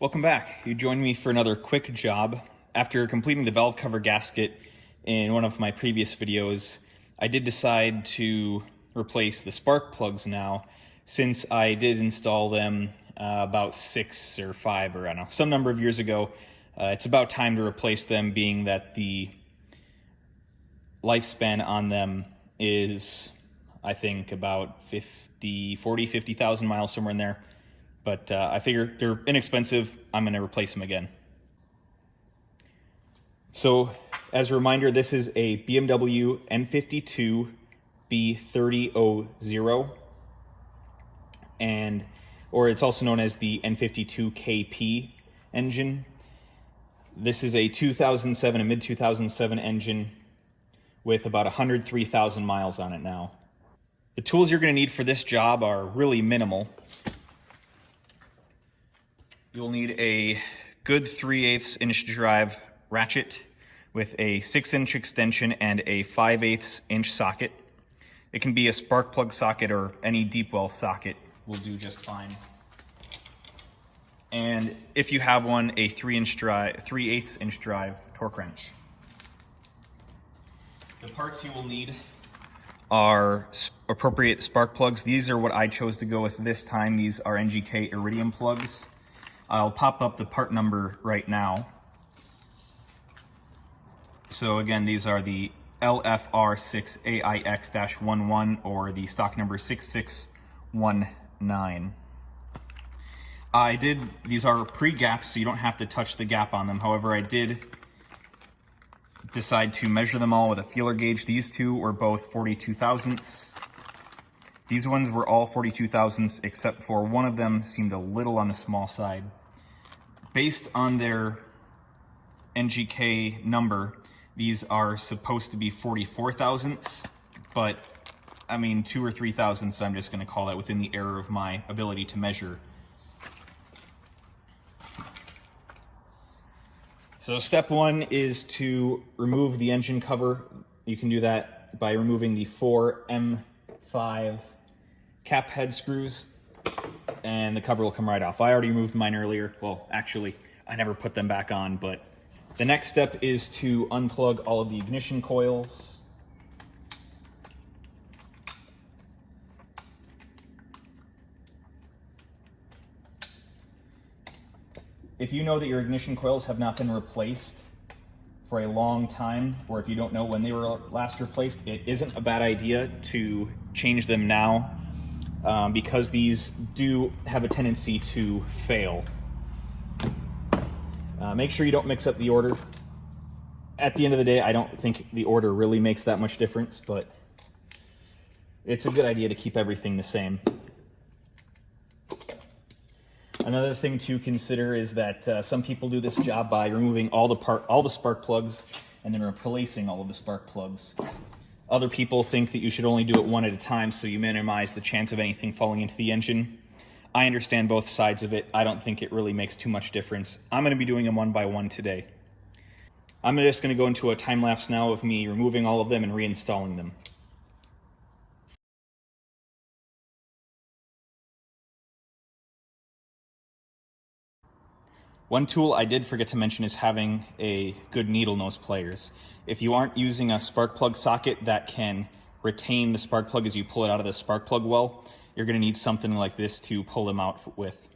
Welcome back. You joined me for another quick job. After completing the valve cover gasket in one of my previous videos, I did decide to replace the spark plugs now, since I did install them about 6 or 5 or I don't know, some number of years ago. It's about time to replace them, being that the lifespan on them is, I think, about 50,000 miles, somewhere in there. But I figure they're inexpensive. I'm going to replace them again. So as a reminder, this is a BMW N52 B3000, or it's also known as the N52 KP engine. This is a 2007, a mid-2007 engine with about 103,000 miles on it now. The tools you're going to need for this job are really minimal. You'll need a good 3/8 inch drive ratchet with a 6-inch extension and a 5/8 inch socket. It can be a spark plug socket or any deep well socket will do just fine. And if you have one, a 3/8 inch drive torque wrench. The parts you will need are appropriate spark plugs. These are what I chose to go with this time. These are NGK Iridium plugs. I'll pop up the part number right now. So again, these are the LFR6AIX-11 or the stock number 6619. These are pre-gapped, so you don't have to touch the gap on them. However, I did decide to measure them all with a feeler gauge. These two were both 42 thousandths. These ones were all 42 thousandths, except for one of them seemed a little on the small side. Based on their NGK number, these are supposed to be 44 thousandths, but I mean 2 or 3 thousandths, I'm just going to call that within the error of my ability to measure. So step one is to remove the engine cover. You can do that by removing the 4 M5 cap head screws, and the cover will come right off. I already removed mine earlier. Well, actually, I never put them back on, but the next step is to unplug all of the ignition coils. If you know that your ignition coils have not been replaced for a long time, or if you don't know when they were last replaced, it isn't a bad idea to change them now, because these do have a tendency to fail. Make sure you don't mix up the order. At the end of the day, I don't think the order really makes that much difference, but it's a good idea to keep everything the same. Another thing to consider is that some people do this job by removing all the spark plugs and then replacing all of the spark plugs. Other people think that you should only do it one at a time, so you minimize the chance of anything falling into the engine. I understand both sides of it. I don't think it really makes too much difference. I'm going to be doing them one by one today. I'm just going to go into a time lapse now of me removing all of them and reinstalling them. One tool I did forget to mention is having a good needle nose pliers. If you aren't using a spark plug socket that can retain the spark plug as you pull it out of the spark plug well, you're going to need something like this to pull them out with.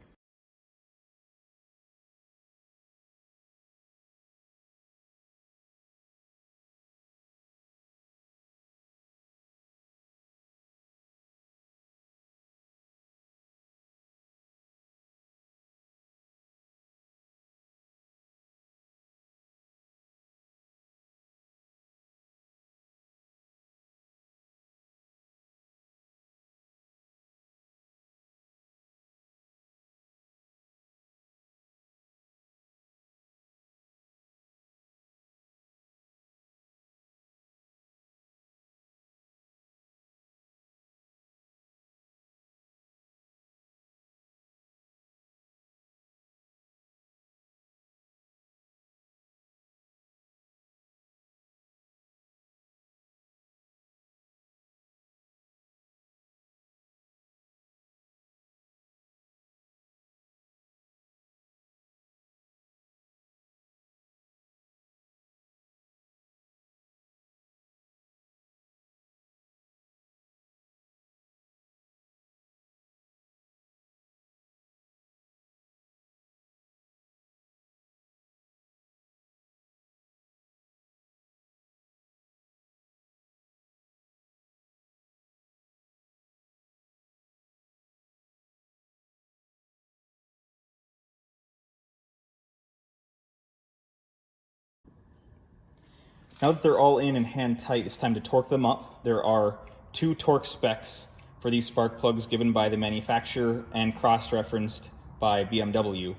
Now that they're all in and hand tight, it's time to torque them up. There are 2 torque specs for these spark plugs given by the manufacturer and cross-referenced by BMW.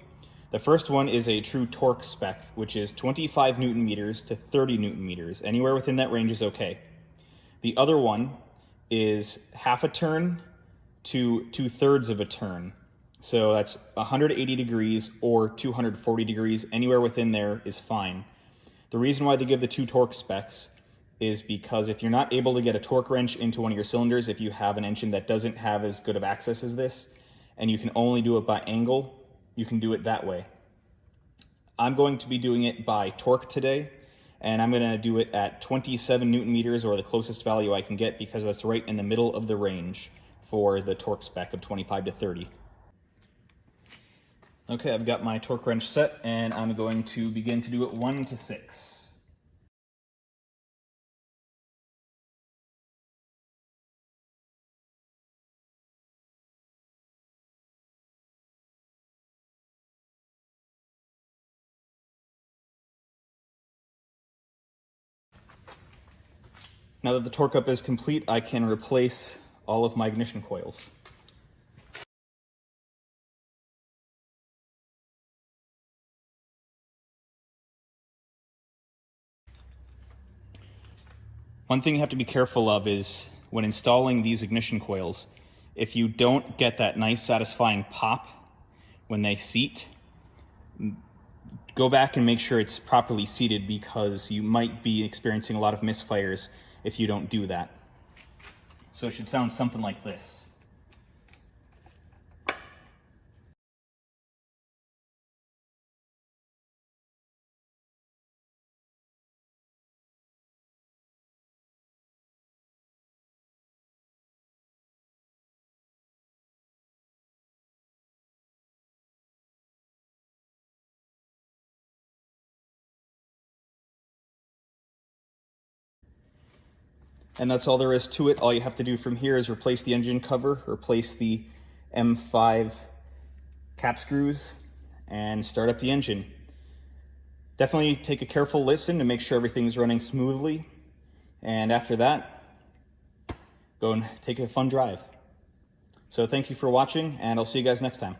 The first one is a true torque spec, which is 25 Newton meters to 30 Newton meters. Anywhere within that range is okay. The other one is half a turn to 2/3 of a turn. So that's 180 degrees or 240 degrees. Anywhere within there is fine. The reason why they give the 2 torque specs is because if you're not able to get a torque wrench into one of your cylinders, if you have an engine that doesn't have as good of access as this, and you can only do it by angle, you can do it that way. I'm going to be doing it by torque today, and I'm going to do it at 27 Newton meters, or the closest value I can get, because that's right in the middle of the range for the torque spec of 25 to 30. Okay, I've got my torque wrench set, and I'm going to begin to do it 1 to 6. Now that the torque up is complete, I can replace all of my ignition coils. One thing you have to be careful of is when installing these ignition coils, if you don't get that nice satisfying pop when they seat, go back and make sure it's properly seated, because you might be experiencing a lot of misfires if you don't do that. So it should sound something like this. And that's all there is to it. All you have to do from here is replace the engine cover, replace the M5 cap screws, and start up the engine. Definitely take a careful listen to make sure everything's running smoothly. And after that, go and take a fun drive. So thank you for watching, and I'll see you guys next time.